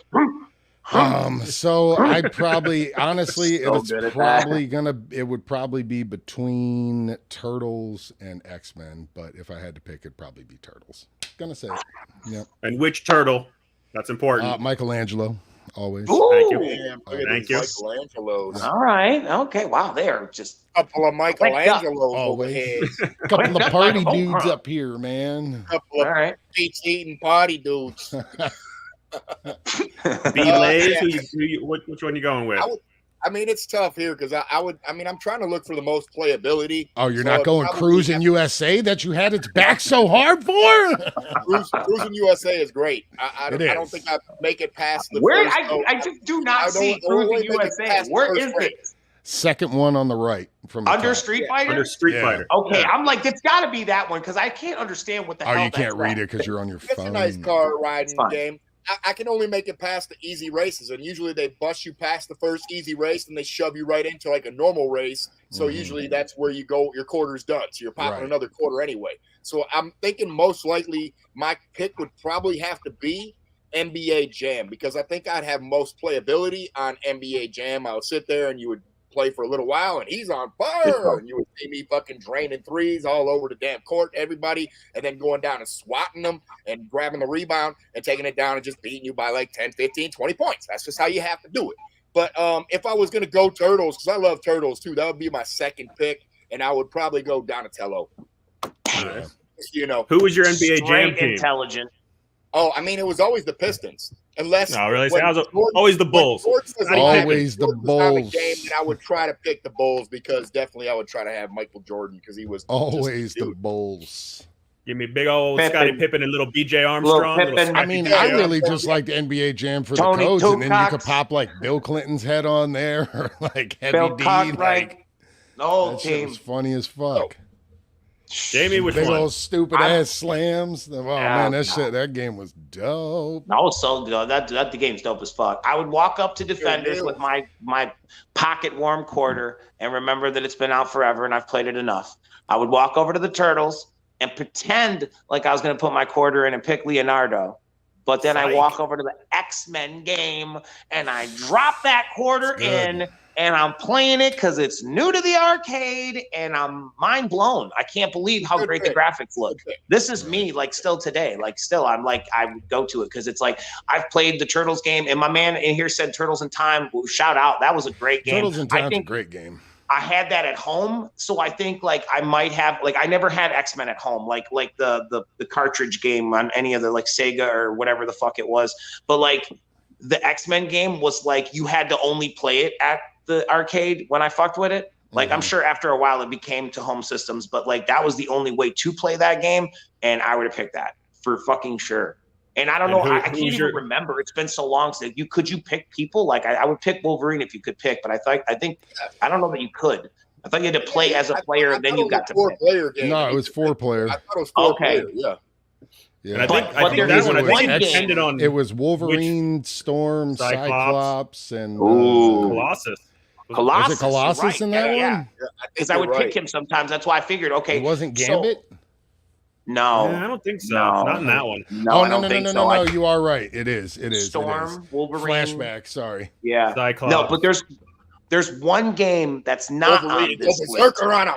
So I'd probably, honestly, it would probably be between Turtles and X-Men, but if I had to pick, it'd probably be Turtles. Gonna say it. Yep. And which turtle? That's important. Michelangelo, always. Ooh, thank you. Thank you. Michelangelos. All right. Okay. Wow. They are just a couple of Michelangelos over here. A couple of party dudes up here, man. A couple of pizza-eating party dudes. B-Lays? Which one you going with? I mean, it's tough here because I'm trying to look for the most playability. Oh, you're not going Cruisin' USA that you had its back so hard for? Cruisin' USA is great. I don't think I make it past the Where? first. I just do not see Cruisin' USA. Where is it? Second one on the right from the under top. Street Fighter. Under Street Fighter. Okay, I'm like, it's got to be that one because I can't understand what the hell. Oh, you can't read it because you're on your phone. It's a nice car riding game. I can only make it past the easy races, and usually they bust you past the first easy race and they shove you right into like a normal race. So usually that's where you go, your quarter's done. So you're popping another quarter anyway. So I'm thinking most likely my pick would probably have to be NBA Jam because I think I'd have most playability on NBA Jam. I would sit there and you would play for a little while and he's on fire and you would see me fucking draining threes all over the damn court, everybody, and then going down and swatting them and grabbing the rebound and taking it down and just beating you by like 10, 15, 20 points. That's just how you have to do it. But if I was going to go Turtles, because I love Turtles too, that would be my second pick, and I would probably go Donatello. Nice. You know, who was your NBA Jam team? Intelligent. Oh, I mean, it was always the Pistons. Unless really, always the Bulls. Always the Bulls. Game, then I would try to pick the Bulls because definitely I would try to have Michael Jordan because he was always the Bulls. Give me big old Scottie Pippen and little BJ Armstrong. I mean, I really just like the NBA Jam for the codes, and then you could pop like Bill Clinton's head on there, or like Heavy Bill D. Like, the whole that team shit was funny as fuck. Jamie, which big one? old stupid ass slams. Oh man, that game was dope. That was so good. That the game's dope as fuck. I would walk up to Defenders with my pocket warm quarter and remember that it's been out forever and I've played it enough. I would walk over to the Turtles and pretend like I was going to put my quarter in and pick Leonardo. But then I walk over to the X-Men game and I drop that quarter in and I'm playing it because it's new to the arcade and I'm mind blown. I can't believe how great the graphics look. This is me, like still today. Like still, I'm like, I would go to it because it's like I've played the Turtles game and my man in here said Turtles in Time. Shout out. That was a great game. Turtles in Time's a great game. I had that at home, so I think like I might have like I never had X-Men at home, like the cartridge game on any of the like Sega or whatever the fuck it was. But like the X-Men game was like you had to only play it at the arcade when I fucked with it. Like, I'm sure after a while it became to home systems, but like that was the only way to play that game, and I would have picked that for fucking sure. And I don't know, I can't even remember. It's been so long since could you pick people? Like I would pick Wolverine if you could pick, but I don't know that you could. I thought you had to play as a player, and then you got to pick. No, it was 4 player. I thought it was 4 player. Yeah. And I think that one depended on. It was Wolverine, Storm, Cyclops, and Colossus. Was it Colossus right. in that one? Yeah, because I would pick him sometimes. That's why I figured, okay. It wasn't Gambit? No. I don't think so. No. Not in that one. No, no. You are right. It is. Storm, Wolverine. Flashback, sorry. Yeah. Cyclops. No, but there's one game that's not Wolverine, on this list. on him.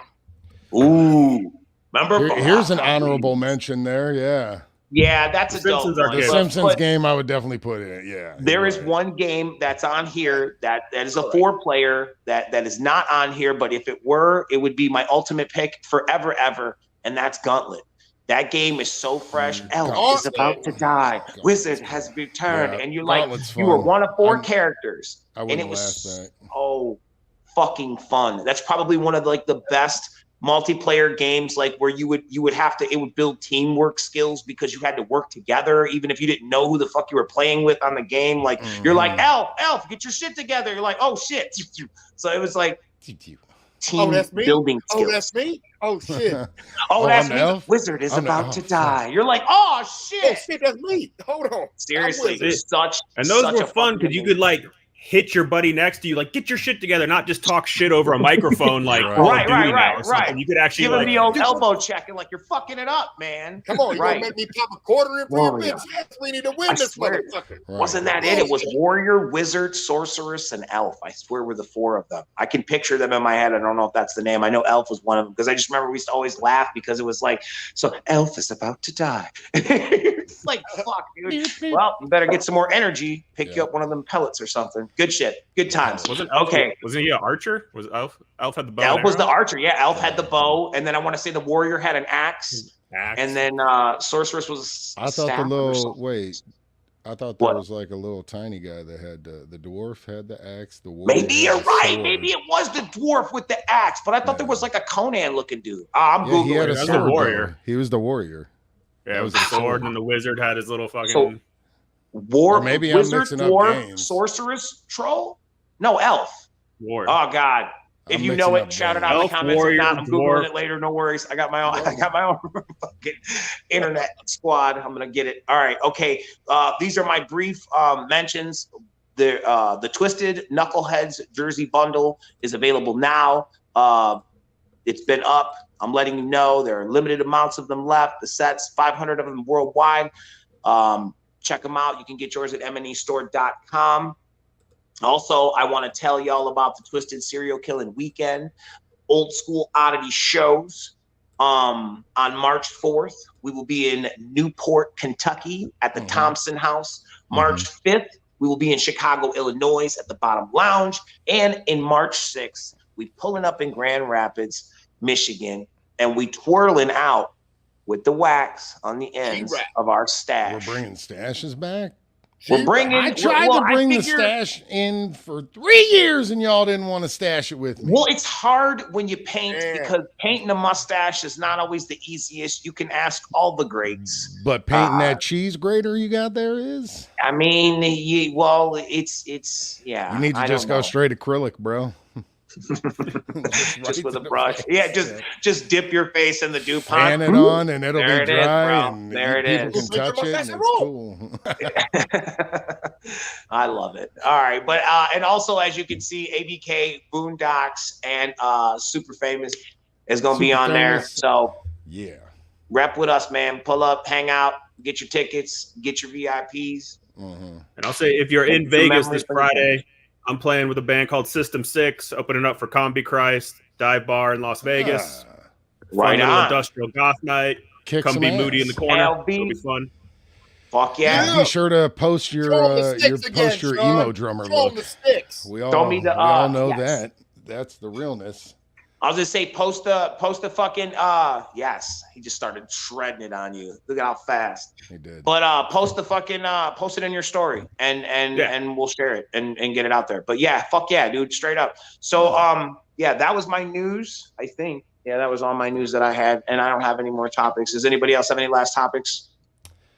Ooh. Remember? Here's an honorable mention there, yeah. Yeah, that's a dope one. The Simpsons game I would definitely put in it, yeah. There is one game that's on here that is a 4-player that is not on here, but if it were, it would be my ultimate pick forever, ever, and that's Gauntlet. That game is so fresh. Elf is about to die. Wizard has returned. And you're like, you were one of 4 characters. And it was so fucking fun. That's probably one of like the best multiplayer games, like where you would have to, it would build teamwork skills because you had to work together, even if you didn't know who the fuck you were playing with on the game. Like you're like, Elf, get your shit together. You're like, oh shit. So it was like team building skills. Oh, that's me? Oh shit. That's me. Elf? Wizard is about to die. You're like, oh shit. Oh shit, that's me. Hold on. Seriously, and those were fun because you could like hit your buddy next to you, like, get your shit together, not just talk shit over a microphone, like right. You could actually give him the old elbow check and like, you're fucking it up, man. Come on, you gonna make me pop a quarter in for your bitch? Yes, we need to win this motherfucker. Wasn't that it? It was Warrior, Wizard, Sorceress, and Elf. I swear were the 4 of them. I can picture them in my head. I don't know if that's the name. I know Elf was one of them because I just remember we used to always laugh because it was like, so Elf is about to die. It's like, fuck, dude. Well, you better get some more energy. Pick you up one of them pellets or something. Good shit. Good times. Wasn't he an archer? Was Elf had the bow? Elf was the archer. Yeah, Elf had the bow, and then I want to say the warrior had an axe. And then sorceress was. I thought the little I thought there was like a little tiny guy that had the dwarf had the axe. The warrior maybe you're right. Maybe it was the dwarf with the axe, but I thought there was like a Conan looking dude. I'm googling. He had a sword, warrior. He was the warrior. Yeah, it was the sword, and the wizard had his little fucking. Maybe wizard, dwarf, sorceress, troll? No, elf. Ward. Oh God! If you know it, shout it out in the comments. Warrior, if not, I'm googling it later. No worries. I got my own. I got my own fucking internet squad. I'm gonna get it. All right. Okay. These are my brief mentions. The Twiztid Knuckleheads jersey bundle is available now. It's been up. I'm letting you know there are limited amounts of them left. The sets, 500 of them worldwide. Check them out. You can get yours at mnestore.com. Also, I want to tell y'all about the Twiztid Serial Killing Weekend, old school oddity shows. On March 4th, we will be in Newport, Kentucky at the Thompson House. March 5th, we will be in Chicago, Illinois at the Bottom Lounge. And in March 6th, we pulling up in Grand Rapids, Michigan, and we twirling out with the wax on the ends of our stash. We're bringing stashes back? We're bringing. I tried to bring the stash in for 3 years, and y'all didn't want to stash it with me. Well, it's hard when you paint because painting a mustache is not always the easiest. You can ask all the greats, but painting that cheese grater you got there is. I mean, it's yeah. You need to just go straight acrylic, bro. Just with a brush. Yeah, just dip your face in the DuPont. Fan it on and it'll be dry. And there it is. People can touch it and it's cool. I love it. All right. But and also, as you can see, ABK, Boondocks, and Super Famous is going to be on there. So yeah, rep with us, man. Pull up, hang out, get your tickets, get your VIPs. And I'll say, if you're in Vegas this Friday, I'm playing with a band called System 6, opening up for Combi Christ, Dive Bar in Las Vegas. Right on. Industrial Goth Night. Come be moody in the corner. It'll be fun. Fuck yeah. Be sure to post your emo drummer look. We all know that. That's the realness. I'll just say post the fucking yes. He just started shredding it on you. Look at how fast. He did. But post the fucking post it in your story and we'll share it and get it out there. But yeah, fuck yeah, dude, straight up. So yeah, that was my news, I think. Yeah, that was all my news that I had, and I don't have any more topics. Does anybody else have any last topics?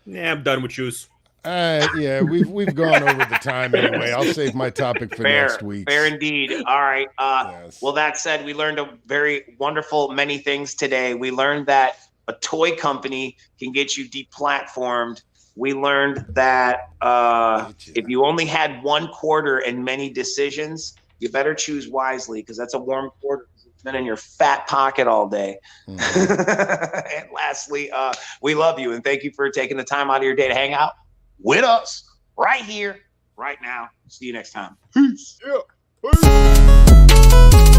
Yeah, I'm done with juice. Yeah, we've gone over the time anyway. I'll save my topic for next week. Fair indeed. All right. Yes. Well, that said, we learned a very wonderful many things today. We learned that a toy company can get you deplatformed. We learned that if you only had one quarter and many decisions, you better choose wisely, because that's a warm quarter. It's been in your fat pocket all day. And lastly, we love you and thank you for taking the time out of your day to hang out with us right here, right now. See you next time. Peace. Yeah. Peace.